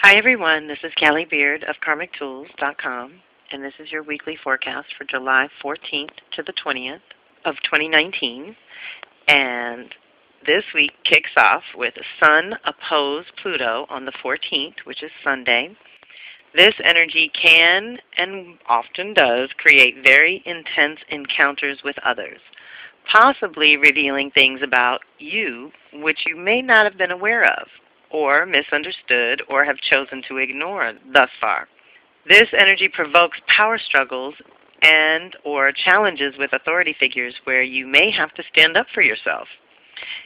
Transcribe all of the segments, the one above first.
Hi everyone, this is Kelly Beard of KarmicTools.com, and this is your weekly forecast for July 14th to the 20th of 2019. And this week kicks off with Sun opposed Pluto on the 14th, which is Sunday. This energy can and often does create very intense encounters with others, possibly revealing things about you which you may not have been aware of, or misunderstood, or have chosen to ignore thus far. This energy provokes power struggles and or challenges with authority figures where you may have to stand up for yourself.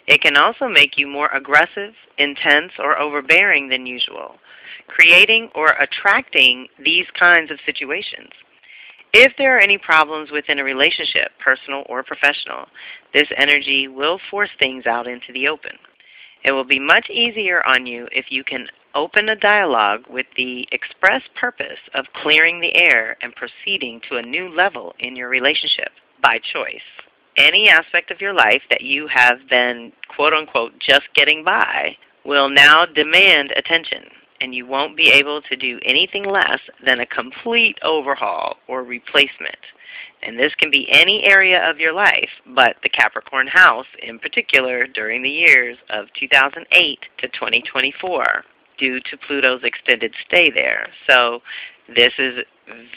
It can also make you more aggressive, intense, or overbearing than usual, creating or attracting these kinds of situations. If there are any problems within a relationship, personal or professional, this energy will force things out into the open. It will be much easier on you if you can open a dialogue with the express purpose of clearing the air and proceeding to a new level in your relationship by choice. Any aspect of your life that you have been, quote-unquote, just getting by will now demand attention, and you won't be able to do anything less than a complete overhaul or replacement. And this can be any area of your life, but the Capricorn house in particular during the years of 2008 to 2024 due to Pluto's extended stay there. So this is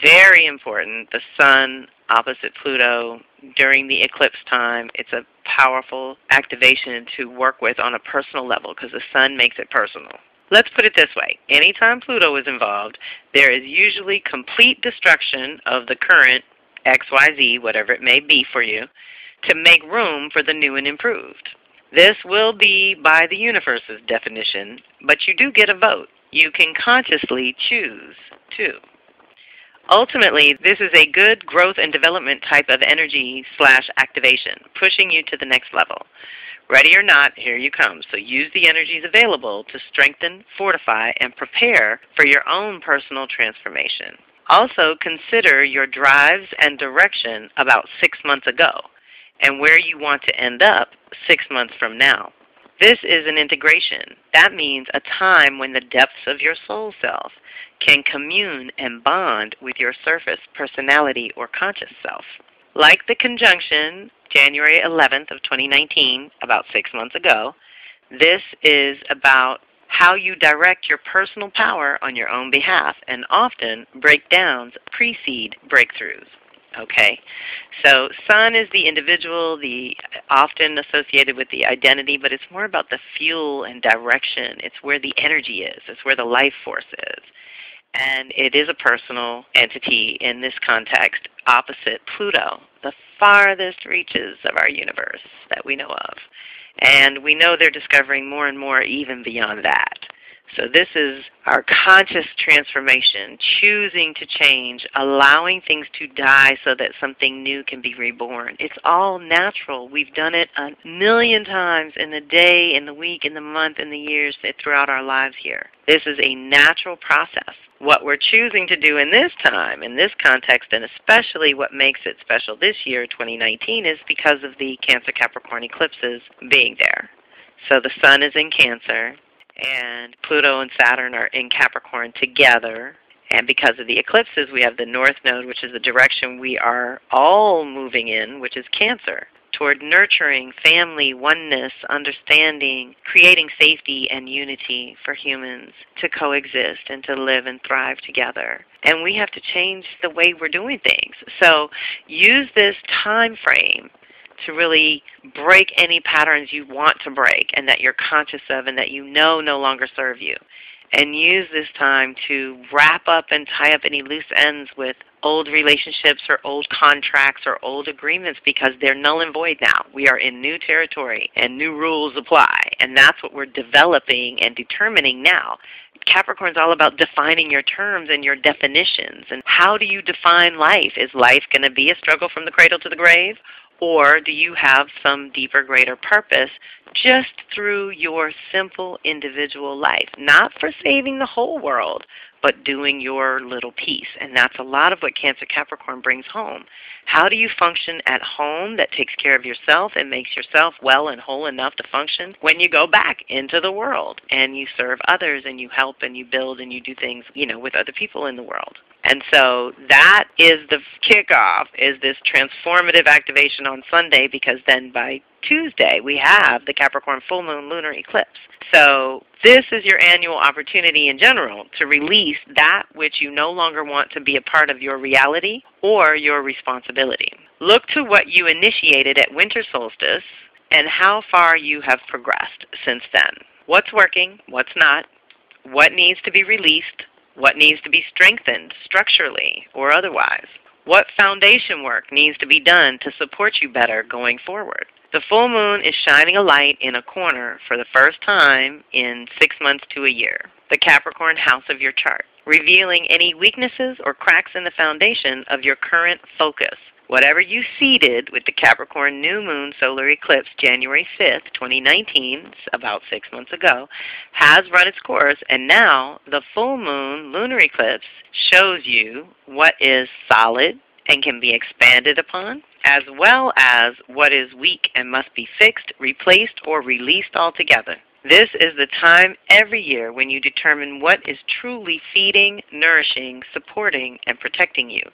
very important. The Sun opposite Pluto during the eclipse time, it's a powerful activation to work with on a personal level because the Sun makes it personal. Let's put it this way. Anytime Pluto is involved, there is usually complete destruction of the current XYZ, whatever it may be for you, to make room for the new and improved. This will be by the universe's definition, but you do get a vote. You can consciously choose to. Ultimately, this is a good growth and development type of energy/activation, pushing you to the next level. Ready or not, here you come. So use the energies available to strengthen, fortify, and prepare for your own personal transformation. Also, consider your drives and direction about 6 months ago and where you want to end up 6 months from now. This is an integration. That means a time when the depths of your soul self can commune and bond with your surface personality or conscious self. Like the conjunction January 11th of 2019, about 6 months ago, this is about how you direct your personal power on your own behalf, and often breakdowns precede breakthroughs. Okay, so Sun is the individual, often associated with the identity, but it's more about the fuel and direction. It's where the energy is. It's where the life force is. And it is a personal entity in this context, opposite Pluto, the farthest reaches of our universe that we know of. And we know they're discovering more and more even beyond that. So this is our conscious transformation, choosing to change, allowing things to die so that something new can be reborn. It's all natural. We've done it a million times in the day, in the week, in the month, in the years, throughout our lives here. This is a natural process. What we're choosing to do in this time, in this context, and especially what makes it special this year, 2019, is because of the Cancer-Capricorn eclipses being there. So the Sun is in Cancer, and Pluto and Saturn are in Capricorn together. And because of the eclipses, we have the North Node, which is the direction we are all moving in, which is Cancer, toward nurturing family, oneness, understanding, creating safety and unity for humans to coexist and to live and thrive together. And we have to change the way we're doing things. So use this time frame to really break any patterns you want to break and that you're conscious of and that you know no longer serve you. And use this time to wrap up and tie up any loose ends with old relationships or old contracts or old agreements, because they're null and void now. We are in new territory and new rules apply, and that's what we're developing and determining now. Capricorn's all about defining your terms and your definitions. And how do you define life? Is life going to be a struggle from the cradle to the grave? Or do you have some deeper, greater purpose just through your simple individual life? Not for saving the whole world, but doing your little piece. And that's a lot of what Cancer Capricorn brings home. How do you function at home that takes care of yourself and makes yourself well and whole enough to function when you go back into the world and you serve others and you help and you build and you do things, with other people in the world? And so that is the kickoff, is this transformative activation on Sunday, because then by Tuesday we have the Capricorn full moon lunar eclipse. So this is your annual opportunity in general to release that which you no longer want to be a part of your reality or your responsibility. Look to what you initiated at winter solstice and how far you have progressed since then. What's working, what's not, what needs to be released, what needs to be strengthened structurally or otherwise. What foundation work needs to be done to support you better going forward? The full moon is shining a light in a corner for the first time in 6 months to a year, the Capricorn house of your chart, revealing any weaknesses or cracks in the foundation of your current focus. Whatever you seeded with the Capricorn new moon solar eclipse January 5th, 2019, about 6 months ago, has run its course, and now the full moon lunar eclipse shows you what is solid and can be expanded upon, as well as what is weak and must be fixed, replaced, or released altogether. This is the time every year when you determine what is truly feeding, nourishing, supporting, and protecting you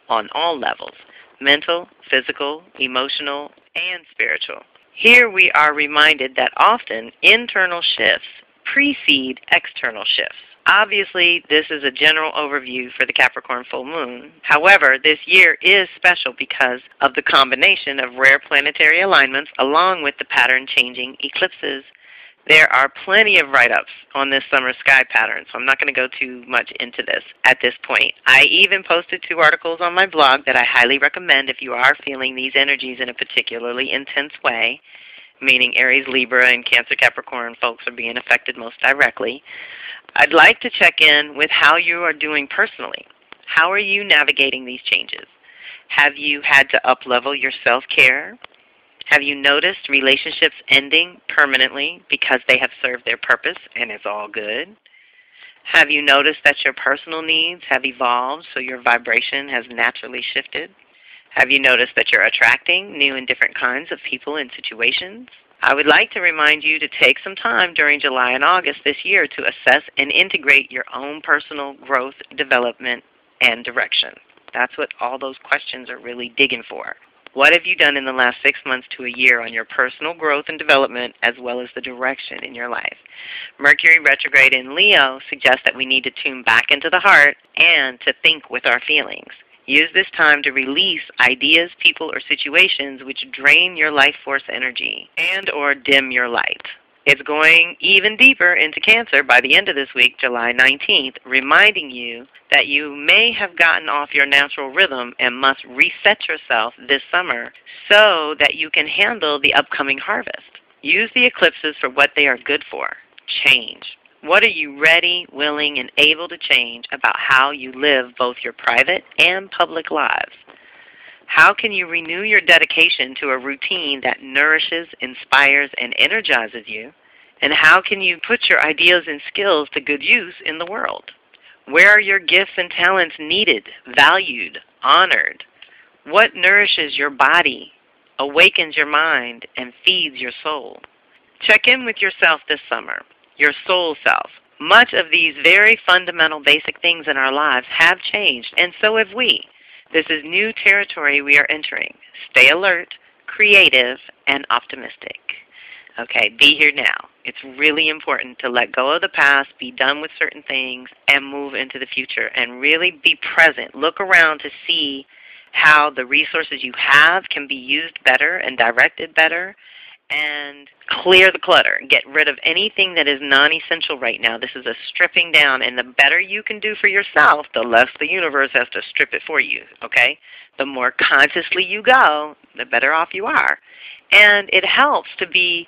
on all levels: mental, physical, emotional, and spiritual. Here we are reminded that often internal shifts precede external shifts. Obviously, this is a general overview for the Capricorn full moon. However, this year is special because of the combination of rare planetary alignments along with the pattern-changing eclipses. There are plenty of write-ups on this summer sky pattern, so I'm not going to go too much into this at this point. I even posted 2 articles on my blog that I highly recommend if you are feeling these energies in a particularly intense way, meaning Aries, Libra, and Cancer, Capricorn folks are being affected most directly. I'd like to check in with how you are doing personally. How are you navigating these changes? Have you had to up-level your self-care? Have you noticed relationships ending permanently because they have served their purpose and it's all good? Have you noticed that your personal needs have evolved so your vibration has naturally shifted? Have you noticed that you're attracting new and different kinds of people and situations? I would like to remind you to take some time during July and August this year to assess and integrate your own personal growth, development, and direction. That's what all those questions are really digging for. What have you done in the last 6 months to a year on your personal growth and development, as well as the direction in your life? Mercury retrograde in Leo suggests that we need to tune back into the heart and to think with our feelings. Use this time to release ideas, people, or situations which drain your life force energy and or dim your light. It's going even deeper into Cancer by the end of this week, July 19th, reminding you that you may have gotten off your natural rhythm and must reset yourself this summer so that you can handle the upcoming harvest. Use the eclipses for what they are good for: change. What are you ready, willing, and able to change about how you live both your private and public lives? How can you renew your dedication to a routine that nourishes, inspires, and energizes you? And how can you put your ideas and skills to good use in the world? Where are your gifts and talents needed, valued, honored? What nourishes your body, awakens your mind, and feeds your soul? Check in with yourself this summer, your soul self. Much of these very fundamental basic things in our lives have changed, and so have we. This is new territory we are entering. Stay alert, creative, and optimistic. Okay, be here now. It's really important to let go of the past, be done with certain things, and move into the future, and really be present. Look around to see how the resources you have can be used better and directed better, and clear the clutter. Get rid of anything that is non-essential right now. This is a stripping down, and the better you can do for yourself, the less the universe has to strip it for you, okay? The more consciously you go, the better off you are. And it helps to be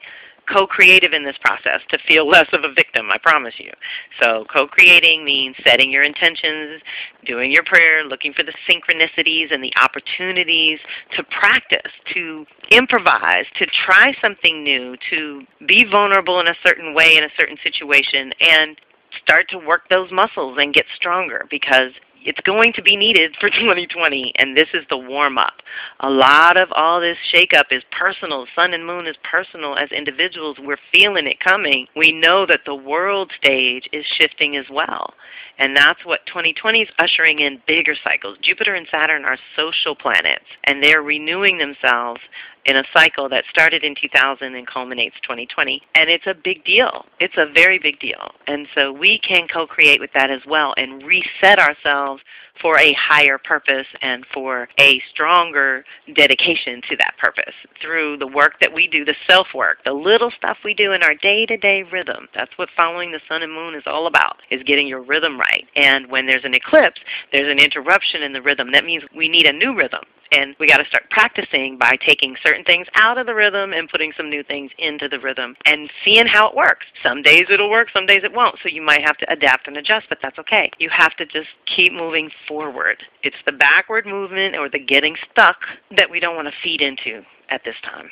co-creative in this process, to feel less of a victim, I promise you. So co-creating means setting your intentions, doing your prayer, looking for the synchronicities and the opportunities to practice, to improvise, to try something new, to be vulnerable in a certain way in a certain situation, and start to work those muscles and get stronger, because it's going to be needed for 2020, and this is the warm-up. A lot of all this shake-up is personal. Sun and moon is personal. As individuals, we're feeling it coming. We know that the world stage is shifting as well, and that's what 2020 is ushering in, bigger cycles. Jupiter and Saturn are social planets, and they're renewing themselves in a cycle that started in 2000 and culminates 2020. And it's a big deal. It's a very big deal. And so we can co-create with that as well and reset ourselves for a higher purpose and for a stronger dedication to that purpose through the work that we do, the self-work, the little stuff we do in our day-to-day rhythm. That's what following the sun and moon is all about, is getting your rhythm right. And when there's an eclipse, there's an interruption in the rhythm. That means we need a new rhythm. And we got to start practicing by taking certain things out of the rhythm and putting some new things into the rhythm and seeing how it works. Some days it'll work, some days it won't. So you might have to adapt and adjust, but that's okay. You have to just keep moving forward. It's the backward movement or the getting stuck that we don't want to feed into at this time.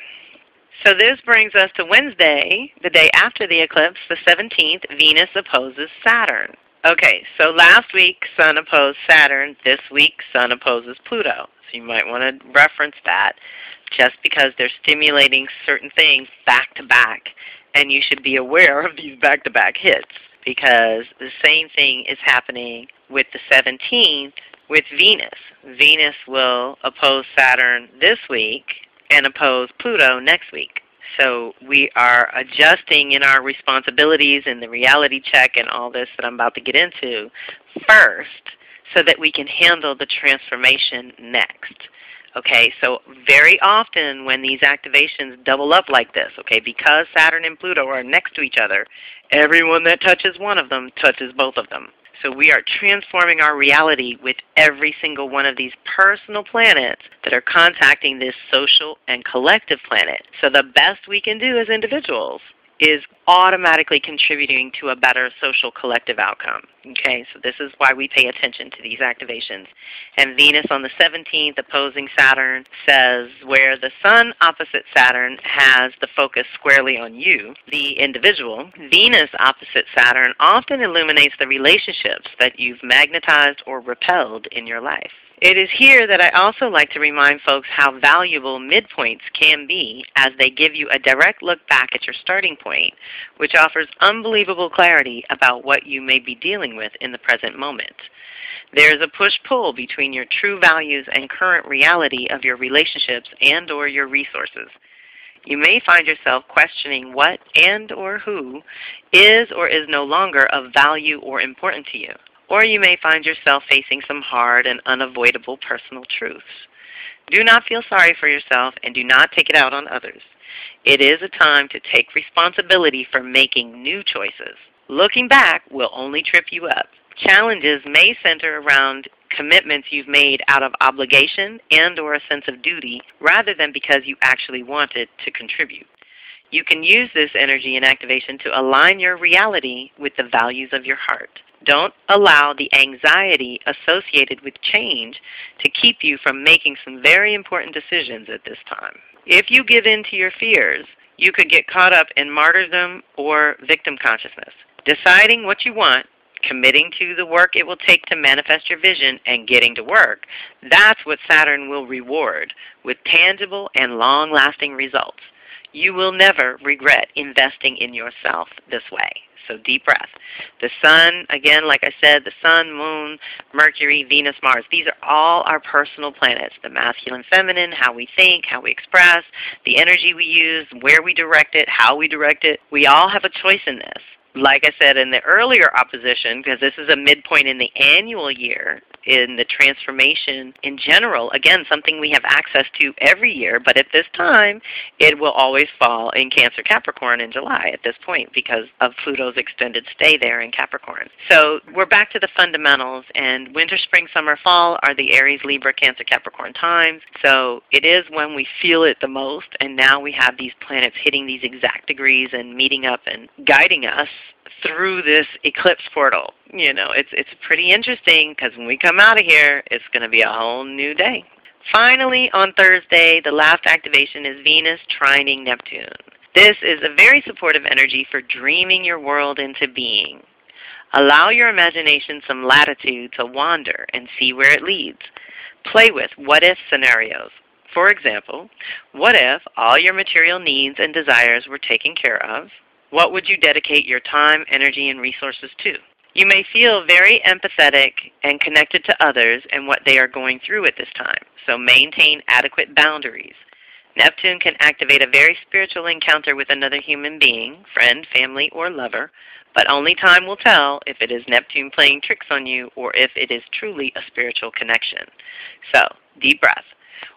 So this brings us to Wednesday, the day after the eclipse, the 17th. Venus opposes Saturn. Okay, so last week Sun opposed Saturn. This week Sun opposes Pluto. So you might want to reference that, just because they're stimulating certain things back to back, and you should be aware of these back-to-back hits, because the same thing is happening with the 17th with Venus. Venus will oppose Saturn this week and oppose Pluto next week. So we are adjusting in our responsibilities and the reality check and all this that I'm about to get into first, so that we can handle the transformation next. Okay, so very often when these activations double up like this, okay, because Saturn and Pluto are next to each other, everyone that touches one of them touches both of them. So we are transforming our reality with every single one of these personal planets that are contacting this social and collective planet. So the best we can do as individuals is automatically contributing to a better social collective outcome. Okay, so this is why we pay attention to these activations. And Venus on the 17th opposing Saturn says where the Sun opposite Saturn has the focus squarely on you, the individual, Venus opposite Saturn often illuminates the relationships that you've magnetized or repelled in your life. It is here that I also like to remind folks how valuable midpoints can be, as they give you a direct look back at your starting point, which offers unbelievable clarity about what you may be dealing with in the present moment. There is a push-pull between your true values and current reality of your relationships and or your resources. You may find yourself questioning what and or who is or is no longer of value or important to you. Or you may find yourself facing some hard and unavoidable personal truths. Do not feel sorry for yourself and do not take it out on others. It is a time to take responsibility for making new choices. Looking back will only trip you up. Challenges may center around commitments you've made out of obligation and or a sense of duty, rather than because you actually wanted to contribute. You can use this energy and activation to align your reality with the values of your heart. Don't allow the anxiety associated with change to keep you from making some very important decisions at this time. If you give in to your fears, you could get caught up in martyrdom or victim consciousness. Deciding what you want, committing to the work it will take to manifest your vision, and getting to work, that's what Saturn will reward with tangible and long-lasting results. You will never regret investing in yourself this way. So deep breath. The sun, again, like I said, the sun, moon, Mercury, Venus, Mars, these are all our personal planets. The masculine, feminine, how we think, how we express, the energy we use, where we direct it, how we direct it. We all have a choice in this. Like I said in the earlier opposition, because this is a midpoint in the annual year, in the transformation in general, again, something we have access to every year, but at this time, it will always fall in Cancer Capricorn in July at this point because of Pluto's extended stay there in Capricorn. So we're back to the fundamentals, and winter, spring, summer, fall are the Aries, Libra, Cancer, Capricorn times. So it is when we feel it the most, and now we have these planets hitting these exact degrees and meeting up and guiding us through this eclipse portal. You know, it's pretty interesting, because when we come out of here, it's going to be a whole new day. Finally, on Thursday, the last activation is Venus trining Neptune. This is a very supportive energy for dreaming your world into being. Allow your imagination some latitude to wander and see where it leads. Play with what-if scenarios. For example, what if all your material needs and desires were taken care of? What would you dedicate your time, energy, and resources to? You may feel very empathetic and connected to others and what they are going through at this time, so maintain adequate boundaries. Neptune can activate a very spiritual encounter with another human being, friend, family, or lover, but only time will tell if it is Neptune playing tricks on you or if it is truly a spiritual connection. So, deep breath.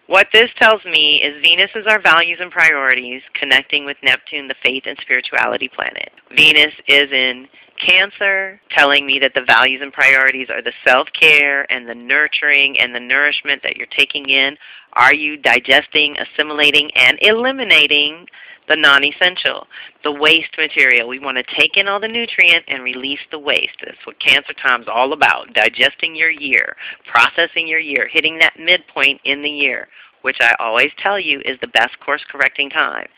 What this tells me is Venus is our values and priorities, connecting with Neptune, the faith and spirituality planet. Venus is in Cancer, telling me that the values and priorities are the self-care and the nurturing and the nourishment that you're taking in. Are you digesting, assimilating, and eliminating the non-essential, the waste material? We want to take in all the nutrient and release the waste. That's what Cancer time's all about, digesting your year, processing your year, hitting that midpoint in the year, which I always tell you is the best course-correcting time.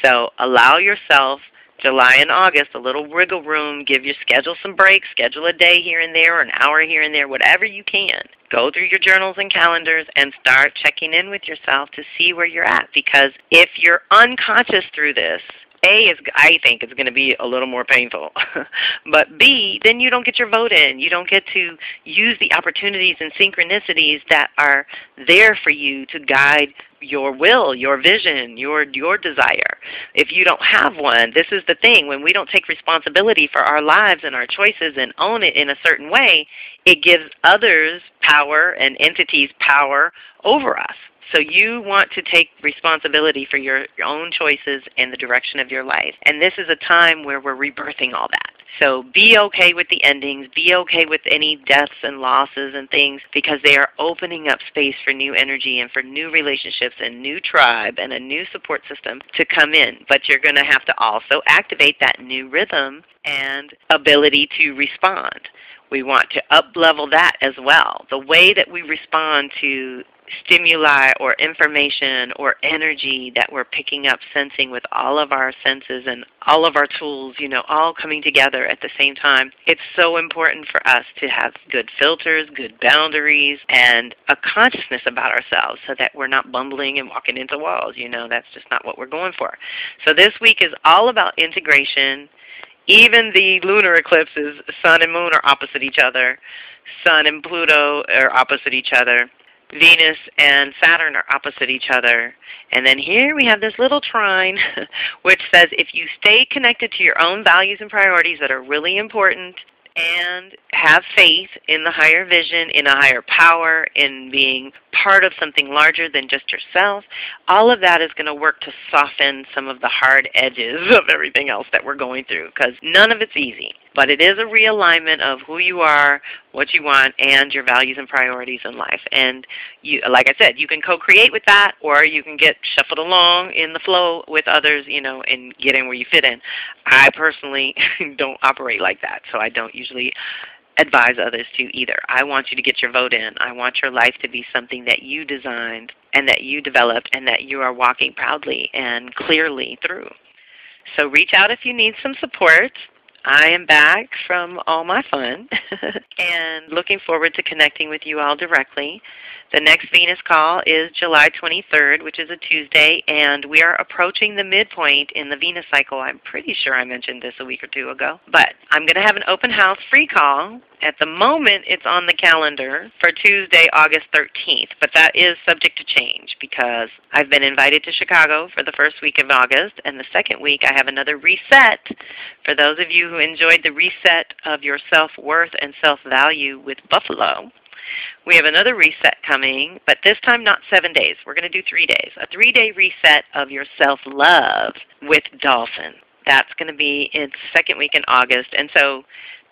So allow yourself July and August, a little wiggle room. Give your schedule some breaks. Schedule a day here and there or an hour here and there, whatever you can. Go through your journals and calendars and start checking in with yourself to see where you're at. Because if you're unconscious through this, A, I think it's going to be a little more painful. But B, then you don't get your vote in. You don't get to use the opportunities and synchronicities that are there for you to guide your will, your vision, your desire. If you don't have one, this is the thing. When we don't take responsibility for our lives and our choices and own it in a certain way, it gives others power and entities power over us. So you want to take responsibility for your own choices and the direction of your life. And this is a time where we're rebirthing all that. So be okay with the endings. Be okay with any deaths and losses and things, because they are opening up space for new energy and for new relationships and new tribe and a new support system to come in. But you're going to have to also activate that new rhythm and ability to respond. We want to up-level that as well. The way that we respond to stimuli or information or energy that we're picking up, sensing with all of our senses and all of our tools, all coming together at the same time. It's so important for us to have good filters, good boundaries, and a consciousness about ourselves so that we're not bumbling and walking into walls. That's just not what we're going for. So this week is all about integration. Even the lunar eclipses, Sun and Moon are opposite each other. Sun and Pluto are opposite each other. Venus and Saturn are opposite each other. And then here we have this little trine which says if you stay connected to your own values and priorities that are really important and have faith in the higher vision, in a higher power, in being part of something larger than just yourself, all of that is going to work to soften some of the hard edges of everything else that we're going through, because none of it's easy. But it is a realignment of who you are, what you want, and your values and priorities in life. And you, like I said, you can co-create with that, or you can get shuffled along in the flow with others, and get in where you fit in. I personally don't operate like that, so I don't usually advise others to either. I want you to get your vote in. I want your life to be something that you designed and that you developed and that you are walking proudly and clearly through. So reach out if you need some support. I am back from all my fun and looking forward to connecting with you all directly. The next Venus call is July 23rd, which is a Tuesday, and we are approaching the midpoint in the Venus cycle. I'm pretty sure I mentioned this a week or two ago. But I'm going to have an open house free call. At the moment, it's on the calendar for Tuesday, August 13th, but that is subject to change because I've been invited to Chicago for the first week of August, and the second week I have another reset. For those of you who enjoyed the reset of your self-worth and self-value with Buffalo, we have another reset coming, but this time not 7 days. We're going to do 3 days. A 3-day reset of your self-love with Dolphin. That's going to be in the second week in August, and so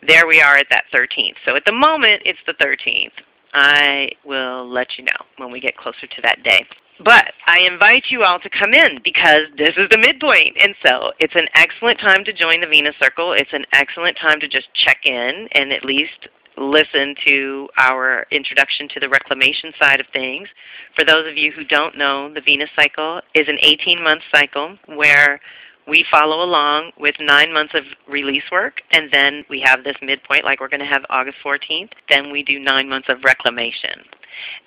there we are at that 13th. So at the moment, it's the 13th. I will let you know when we get closer to that day. But I invite you all to come in because this is the midpoint. And so it's an excellent time to join the Venus Circle. It's an excellent time to just check in and at least listen to our introduction to the reclamation side of things. For those of you who don't know, the Venus cycle is an 18-month cycle where we follow along with 9 months of release work, and then we have this midpoint, like we're going to have August 14th. Then we do 9 months of reclamation.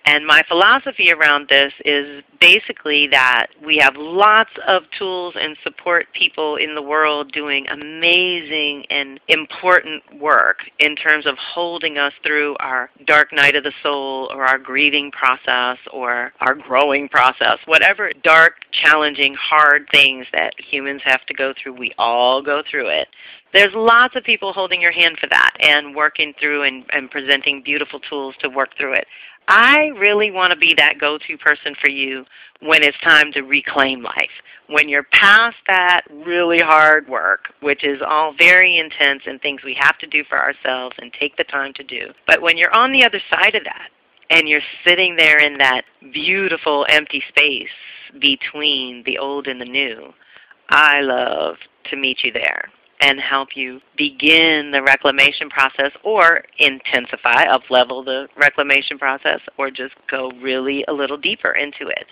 And my philosophy around this is basically that we have lots of tools and support people in the world doing amazing and important work in terms of holding us through our dark night of the soul or our grieving process or our growing process. Whatever dark, challenging, hard things that humans have to go through, we all go through it. There's lots of people holding your hand for that and working through and presenting beautiful tools to work through it. I really want to be that go-to person for you when it's time to reclaim life. When you're past that really hard work, which is all very intense and things we have to do for ourselves and take the time to do. But when you're on the other side of that and you're sitting there in that beautiful empty space between the old and the new, I love to meet you there and help you begin the reclamation process or intensify, up-level the reclamation process, or just go really a little deeper into it.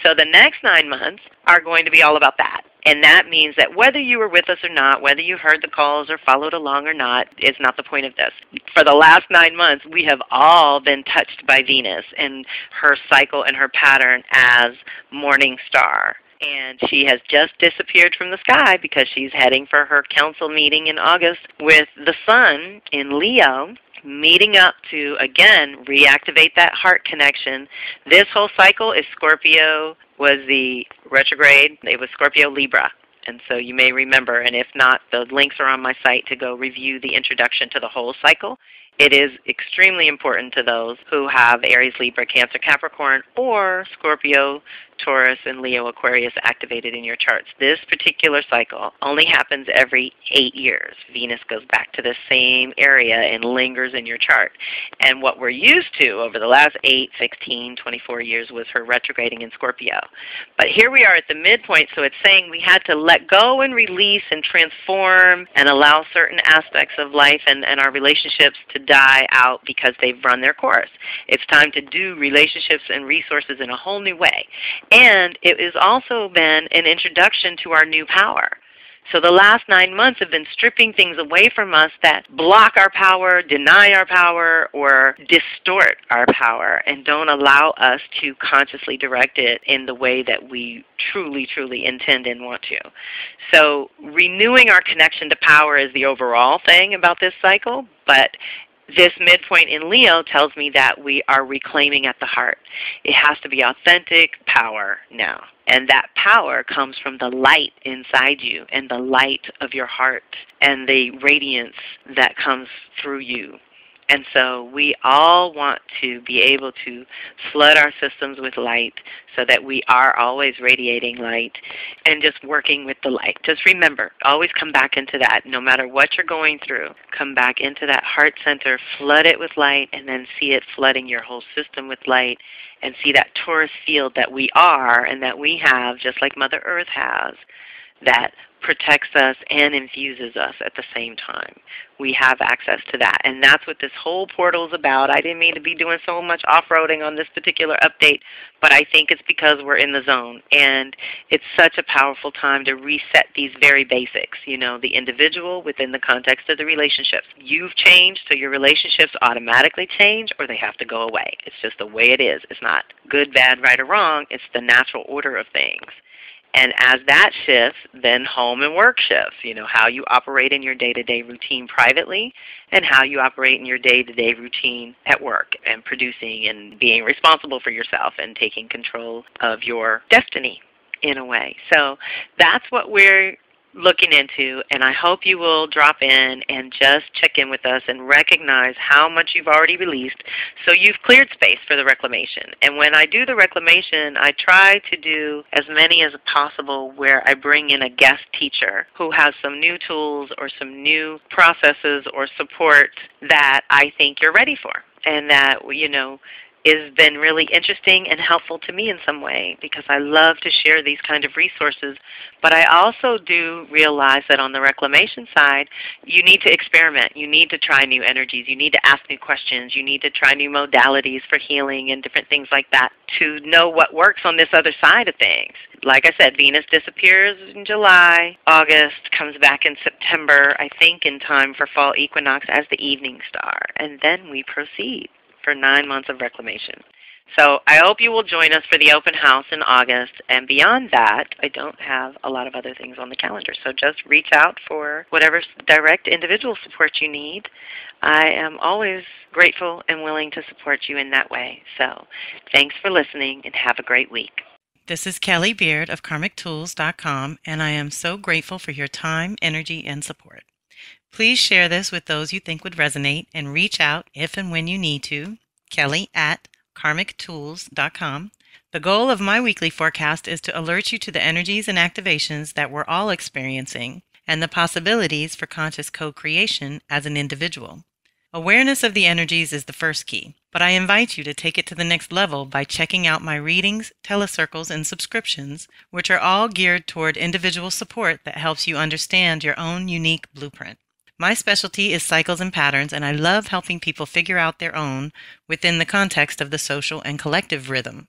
So the next 9 months are going to be all about that. And that means that whether you were with us or not, whether you heard the calls or followed along or not, is not the point of this. For the last 9 months, we have all been touched by Venus and her cycle and her pattern as morning star. And she has just disappeared from the sky because she's heading for her council meeting in August with the Sun in Leo, meeting up to, again, reactivate that heart connection. This whole cycle is Scorpio was the retrograde. It was Scorpio Libra. And so you may remember, and if not, the links are on my site to go review the introduction to the whole cycle. It is extremely important to those who have Aries, Libra, Cancer, Capricorn, or Scorpio, Taurus, and Leo, Aquarius activated in your charts. This particular cycle only happens every 8 years. Venus goes back to the same area and lingers in your chart. And what we're used to over the last 8, 16, 24 years was her retrograding in Scorpio. But here we are at the midpoint, so it's saying we had to let go and release and transform and allow certain aspects of life and our relationships to die out because they've run their course. It's time to do relationships and resources in a whole new way. And it has also been an introduction to our new power. So the last 9 months have been stripping things away from us that block our power, deny our power, or distort our power and don't allow us to consciously direct it in the way that we truly, truly intend and want to. So renewing our connection to power is the overall thing about this cycle, but this midpoint in Leo tells me that we are reclaiming at the heart. It has to be authentic power now. And that power comes from the light inside you and the light of your heart and the radiance that comes through you. And so we all want to be able to flood our systems with light so that we are always radiating light and just working with the light. Just remember, always come back into that. No matter what you're going through, come back into that heart center, flood it with light, and then see it flooding your whole system with light, and see that torus field that we are and that we have, just like Mother Earth has, that protects us and infuses us at the same time. We have access to that. And that's what this whole portal is about. I didn't mean to be doing so much off-roading on this particular update, but I think it's because we're in the zone. And it's such a powerful time to reset these very basics, you know, the individual within the context of the relationships. You've changed, so your relationships automatically change, or they have to go away. It's just the way it is. It's not good, bad, right, or wrong. It's the natural order of things. And as that shifts, then home and work shifts, you know, how you operate in your day-to-day routine privately and how you operate in your day-to-day routine at work and producing and being responsible for yourself and taking control of your destiny in a way. So that's what we're looking into, and I hope you will drop in and just check in with us and recognize how much you've already released so you've cleared space for the reclamation. And when I do the reclamation, I try to do as many as possible where I bring in a guest teacher who has some new tools or some new processes or support that I think you're ready for, and that, you know, has been really interesting and helpful to me in some way, because I love to share these kind of resources. But I also do realize that on the reclamation side, you need to experiment. You need to try new energies. You need to ask new questions. You need to try new modalities for healing and different things like that to know what works on this other side of things. Like I said, Venus disappears in July. August comes back in September, I think in time for fall equinox as the evening star. And then we proceed for 9 months of reclamation. So I hope you will join us for the open house in August. And beyond that, I don't have a lot of other things on the calendar. So just reach out for whatever direct individual support you need. I am always grateful and willing to support you in that way. So thanks for listening and have a great week. This is Kelly Beard of KarmicTools.com, and I am so grateful for your time, energy, and support. Please share this with those you think would resonate and reach out if and when you need to. Kelly at KarmicTools.com. The goal of my weekly forecast is to alert you to the energies and activations that we're all experiencing and the possibilities for conscious co-creation as an individual. Awareness of the energies is the first key, but I invite you to take it to the next level by checking out my readings, telecircles, and subscriptions, which are all geared toward individual support that helps you understand your own unique blueprint. My specialty is cycles and patterns, and I love helping people figure out their own within the context of the social and collective rhythm.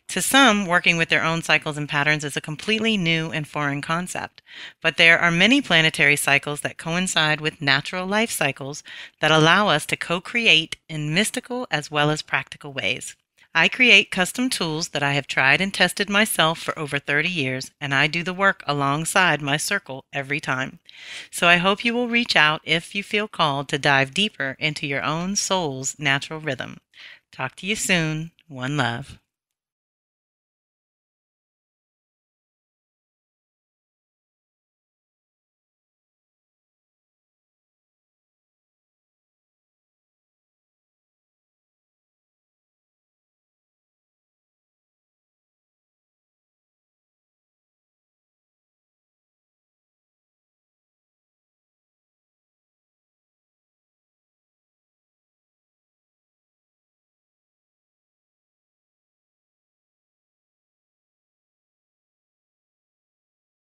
To some, working with their own cycles and patterns is a completely new and foreign concept, but there are many planetary cycles that coincide with natural life cycles that allow us to co-create in mystical as well as practical ways. I create custom tools that I have tried and tested myself for over 30 years, and I do the work alongside my circle every time. So I hope you will reach out if you feel called to dive deeper into your own soul's natural rhythm. Talk to you soon. One love.